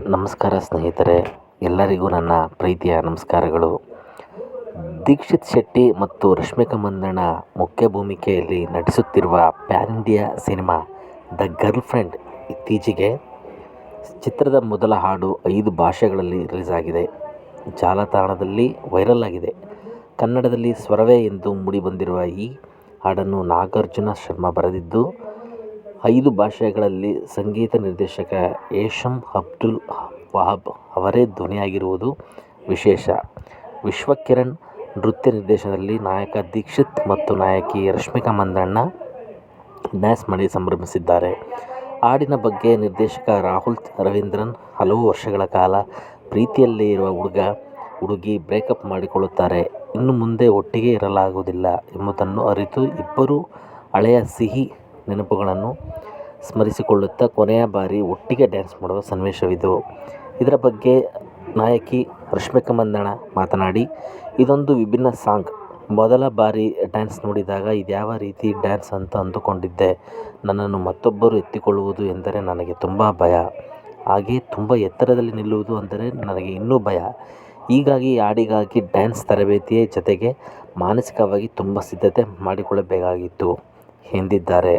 ನಮಸ್ಕಾರ ಸ್ನೇಹಿತರೆ, ಎಲ್ಲರಿಗೂ ನನ್ನ ಪ್ರೀತಿಯ ನಮಸ್ಕಾರಗಳು. ದೀಕ್ಷಿತ್ ಶೆಟ್ಟಿ ಮತ್ತು ರಶ್ಮಿಕಾ ಮಂದಣ್ಣ ಮುಖ್ಯ ಭೂಮಿಕೆಯಲ್ಲಿ ನಟಿಸುತ್ತಿರುವ pan India cinema the girlfriend ಇತ್ತೀಚೆಗೆ ಚಿತ್ರದ ಮೊದಲ ಹಾಡು 5 ಭಾಷೆಗಳಲ್ಲಿ ರಿಲೀಸ್ ಆಗಿದೆ. ಜಾಲತಾಣದಲ್ಲಿ ವೈರಲ್ ಆಗಿದೆ. ಕನ್ನಡದಲ್ಲಿ ಸ್ವರವೇ ಎಂದು ಮೂಡಿಬಂದಿರುವ ಈ ಹಾಡನ್ನು ನಾಗಾರ್ಜುನ ಶರ್ಮಾ ಬರೆದಿದ್ದು, 5 ಭಾಷೆಗಳಲ್ಲಿ ಸಂಗೀತ ನಿರ್ದೇಶಕ ಹೇಶಮ್ ಅಬ್ದುಲ್ ವಹಾಬ್ ಅವರೇ ಧ್ವನಿಯಾಗಿರುವುದು ವಿಶೇಷ. ವಿಶ್ವಕಿರಣ್ ನೃತ್ಯ ನಿರ್ದೇಶನದಲ್ಲಿ ನಾಯಕ ದೀಕ್ಷಿತ್ ಮತ್ತು ನಾಯಕಿ ರಶ್ಮಿಕಾ ಮಂದಣ್ಣ ಡ್ಯಾನ್ಸ್ ಮಾಡಿ ಸಂಭ್ರಮಿಸಿದ್ದಾರೆ. ಹಾಡಿನ ಬಗ್ಗೆ ನಿರ್ದೇಶಕ ರಾಹುಲ್ ರವೀಂದ್ರನ್ ಹಲವು ವರ್ಷಗಳ ಕಾಲ ಪ್ರೀತಿಯಲ್ಲೇ ಇರುವ ಹುಡುಗಿ ಬ್ರೇಕಪ್ ಮಾಡಿಕೊಳ್ಳುತ್ತಾರೆ. ಇನ್ನು ಮುಂದೆ ಒಟ್ಟಿಗೆ ಇರಲಾಗುವುದಿಲ್ಲ ಎಂಬುದನ್ನು ಅರಿತು ಇಬ್ಬರೂ ಹಳೆಯ ಸಿಹಿ ನೆನಪುಗಳನ್ನು ಸ್ಮರಿಸಿಕೊಳ್ಳುತ್ತಾ ಕೊನೆಯ ಬಾರಿ ಒಟ್ಟಿಗೆ ಡ್ಯಾನ್ಸ್ ಮಾಡುವ ಸನ್ನಿವೇಶವಿದು. ಇದರ ಬಗ್ಗೆ ನಾಯಕಿ ರಶ್ಮಿಕಾ ಮಂದಣ್ಣ ಮಾತನಾಡಿ, ಇದೊಂದು ವಿಭಿನ್ನ ಸಾಂಗ್. ಮೊದಲ ಬಾರಿ ಡ್ಯಾನ್ಸ್ ನೋಡಿದಾಗ ಇದ್ಯಾವ ರೀತಿ ಡ್ಯಾನ್ಸ್ ಅಂತ ಅಂದುಕೊಂಡಿದ್ದೆ. ನನ್ನನ್ನು ಮತ್ತೊಬ್ಬರು ಎತ್ತಿಕೊಳ್ಳುವುದು ಎಂದರೆ ನನಗೆ ತುಂಬ ಭಯ. ಹಾಗೆ ತುಂಬ ಎತ್ತರದಲ್ಲಿ ನಿಲ್ಲುವುದು ಅಂದರೆ ನನಗೆ ಇನ್ನೂ ಭಯ. ಹೀಗಾಗಿ ಹಾಡಿಗಾಗಿ ಡ್ಯಾನ್ಸ್ ತರಬೇತಿಯ ಜತೆಗೆ ಮಾನಸಿಕವಾಗಿ ತುಂಬ ಸಿದ್ಧತೆ ಮಾಡಿಕೊಳ್ಳಬೇಕಾಗಿತ್ತು ಎಂದಿದ್ದಾರೆ.